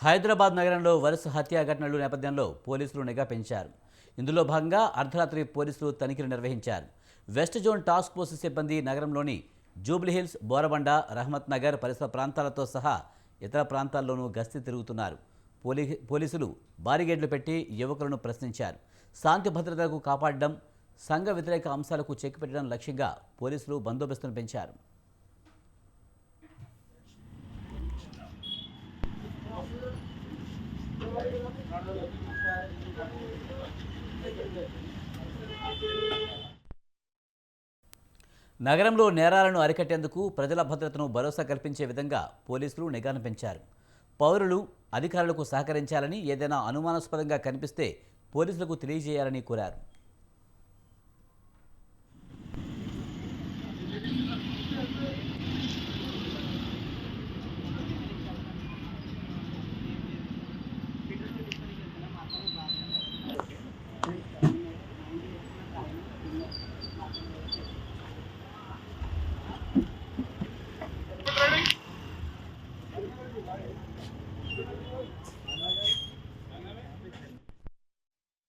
హైదరాబాద్ నగరంలో వరుస హత్యా ఘటనల నేపథ్యంలో పోలీసులు నిఘా పెంచారు. ఇందులో భాగంగా అర్ధరాత్రి పోలీసులు తనిఖీలు నిర్వహించారు. వెస్ట్ జోన్ టాస్క్ ఫోర్స్ సిబ్బంది నగరంలోని జూబ్లీహిల్స్, బోరబండ, రహమత్ నగర్ పరిసర ప్రాంతాలతో సహా ఇతర ప్రాంతాల్లోనూ గస్తీ తిరుగుతున్నారు. పోలీసులు బారిగేడ్లు పెట్టి యువకులను ప్రశ్నించారు. శాంతి భద్రతలకు కాపాడడం, సంఘ వ్యతిరేక అంశాలకు చెక్ పెట్టడం లక్ష్యంగా పోలీసులు బందోబస్తును పెంచారు. నగరంలో నేరాలను అరికట్టేందుకు ప్రజల భద్రతను భరోసా కల్పించే విధంగా పోలీసులు నిఘాను పెంచారు. పౌరులు అధికారులకు సహకరించాలని, ఏదైనా అనుమానాస్పదంగా కనిపిస్తే పోలీసులకు తెలియజేయాలని కోరారు.